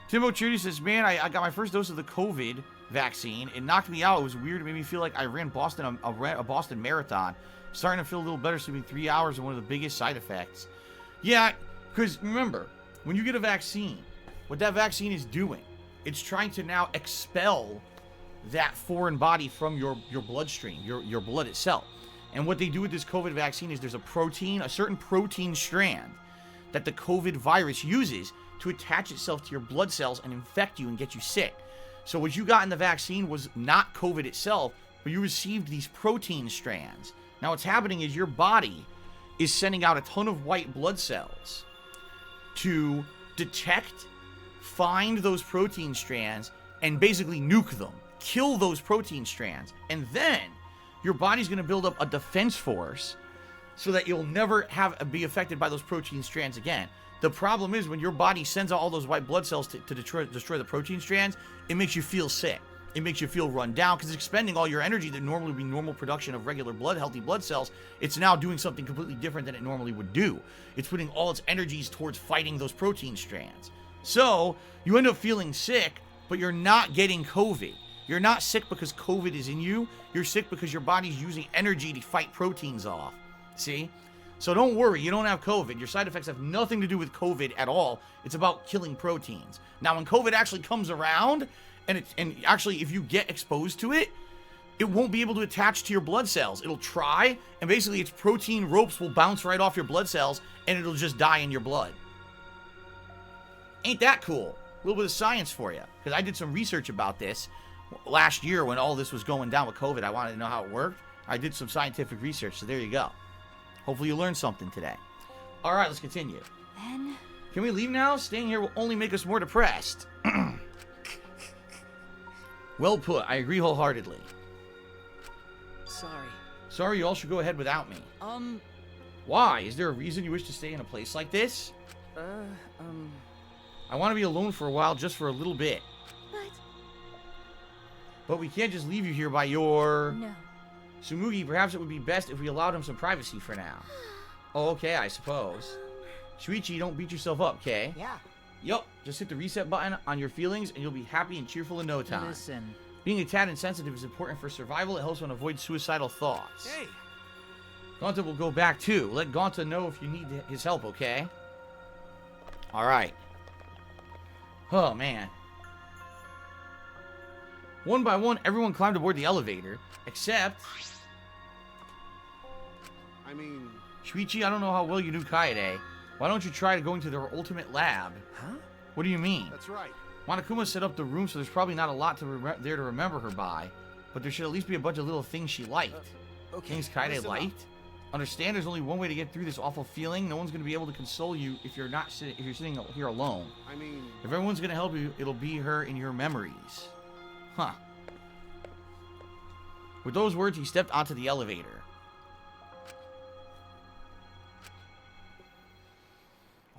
Timbo Trudy says, man, I got my first dose of the COVID vaccine. It knocked me out. It was weird. It made me feel like I ran a Boston Marathon. Starting to feel a little better, sleeping 3 hours and one of the biggest side effects. Yeah, because remember, when you get a vaccine, what that vaccine is doing, it's trying to now expel that foreign body from your bloodstream, your blood itself. And what they do with this COVID vaccine is there's a certain protein strand that the COVID virus uses to attach itself to your blood cells and infect you and get you sick. So what you got in the vaccine was not COVID itself, but you received these protein strands. Now what's happening is your body is sending out a ton of white blood cells to detect, find those protein strands, and basically nuke them. Kill those protein strands. And then your body's going to build up a defense force so that you'll never be affected by those protein strands again. The problem is when your body sends out all those white blood cells to destroy the protein strands, it makes you feel sick. It makes you feel run down because it's expending all your energy that normally would be normal production of regular blood, healthy blood cells. It's now doing something completely different than it normally would do. It's putting all its energies towards fighting those protein strands. So you end up feeling sick, but you're not getting COVID. You're not sick because COVID is in you. You're sick because your body's using energy to fight proteins off. See? So don't worry, you don't have COVID. Your side effects have nothing to do with COVID at all. It's about killing proteins. Now, when COVID actually comes around, and actually if you get exposed to it, it won't be able to attach to your blood cells. It'll try, and basically its protein ropes will bounce right off your blood cells, and it'll just die in your blood. Ain't that cool? A little bit of science for you, because I did some research about this last year when all this was going down with COVID. I wanted to know how it worked. I did some scientific research, so there you go. Hopefully you learned something today. All right, let's continue. Then... Can we leave now? Staying here will only make us more depressed. Well put. I agree wholeheartedly. Sorry. Sorry, you all should go ahead without me. Why? Is there a reason you wish to stay in a place like this? I want to be alone for a while, just for a little bit. But we can't just leave you here by your... No. Tsumugi, perhaps it would be best if we allowed him some privacy for now. Oh, okay, I suppose. Shuichi, don't beat yourself up, okay? Yeah. Yup, just hit the reset button on your feelings and you'll be happy and cheerful in no time. Listen. Being a tad insensitive is important for survival. It helps one avoid suicidal thoughts. Hey. Gonta will go back too. Let Gonta know if you need his help, okay? Alright. Oh, man. One by one, everyone climbed aboard the elevator, except... I mean... Shuichi, I don't know how well you knew Kaede. Why don't you try to go into their ultimate lab? Huh? What do you mean? That's right. Monokuma set up the room, so there's probably not a lot there to remember her by. But there should at least be a bunch of little things she liked. Okay. Things Kaede liked? Understand there's only one way to get through this awful feeling. No one's going to be able to console you if you're sitting here alone. I mean... If everyone's going to help you, it'll be her in your memories. Huh. With those words, he stepped onto the elevator.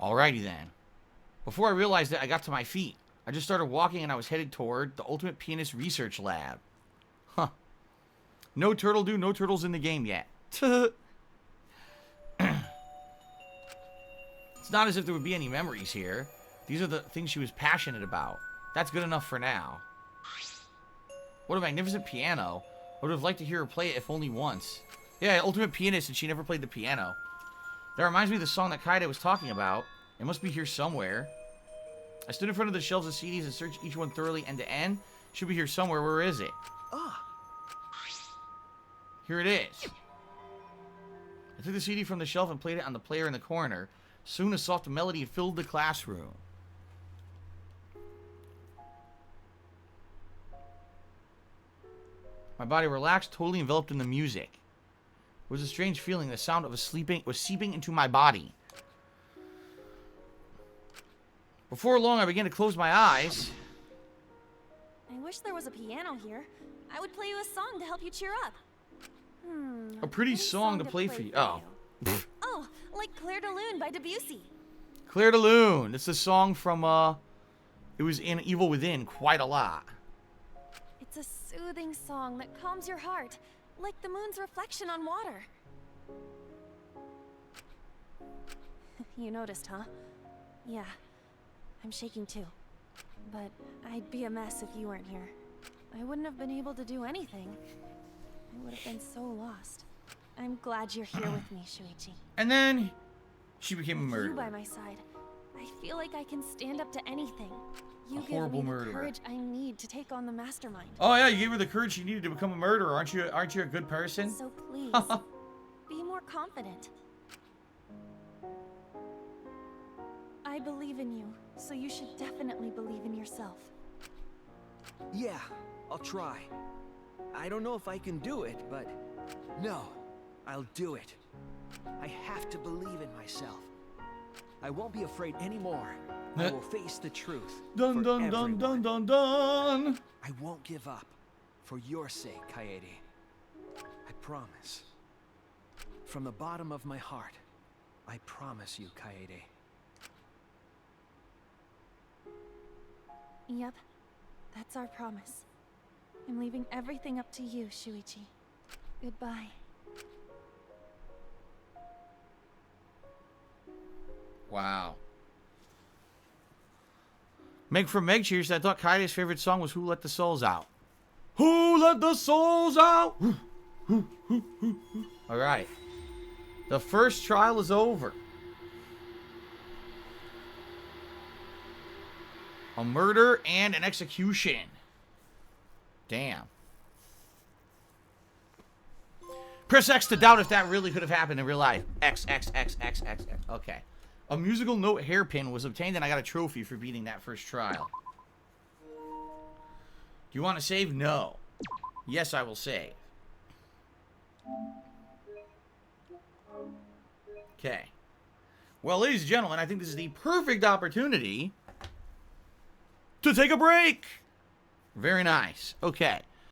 Alrighty then. Before I realized it, I got to my feet. I just started walking and I was headed toward the Ultimate Pianist Research Lab. Huh. No turtle do, no turtles in the game yet. It's not as if there would be any memories here. These are the things she was passionate about. That's good enough for now. What a magnificent piano. I would have liked to hear her play it if only once. Yeah, Ultimate Pianist, and she never played the piano. That reminds me of the song that Kaede was talking about. It must be here somewhere. I stood in front of the shelves of CDs and searched each one thoroughly end to end. Should be here somewhere. Where is it? Here it is. I took the CD from the shelf and played it on the player in the corner. Soon a soft melody filled the classroom. My body relaxed, totally enveloped in the music. It was a strange feeling. The sound of was seeping into my body. Before long, I began to close my eyes. I wish there was a piano here. I would play you a song to help you cheer up. A pretty song to play for you. Oh. Oh, like Claire de Lune by Debussy. Claire de Lune. It's a song from, it was in Evil Within quite a lot. It's a soothing song that calms your heart, like the moon's reflection on water. You noticed, huh? Yeah, I'm shaking too. But I'd be a mess if you weren't here. I wouldn't have been able to do anything. I would have been so lost. I'm glad you're here with me, Shuichi. And then she became a With murderer. you by my side, I feel like I can stand up to anything. You give horrible me the murderer. courage I need to take on the mastermind. Oh yeah, you gave her the courage she needed to become a murderer. Aren't you a good person? So please, be more confident. I believe in you, so you should definitely believe in yourself. Yeah, I'll try. I don't know if I can do it, but no, I'll do it. I have to believe in myself. I won't be afraid anymore. I will face the truth. Dun for dun everyone. dun dun dun dun. I won't give up. For your sake, Kaede. I promise. From the bottom of my heart, I promise you, Kaede. Yep, that's our promise. I'm leaving everything up to you, Shuichi. Goodbye. Wow. Meg from Meg Cheers, I thought Kaede's favorite song was Who Let the Souls Out. Who let the souls out? Alright. The first trial is over. A murder and an execution. Damn. Press X to doubt if that really could have happened in real life. X. Okay. A musical note hairpin was obtained and I got a trophy for beating that first trial. Do you want to save? No. Yes, I will save. Okay. Well, ladies and gentlemen, I think this is the perfect opportunity to take a break. Very nice. Okay.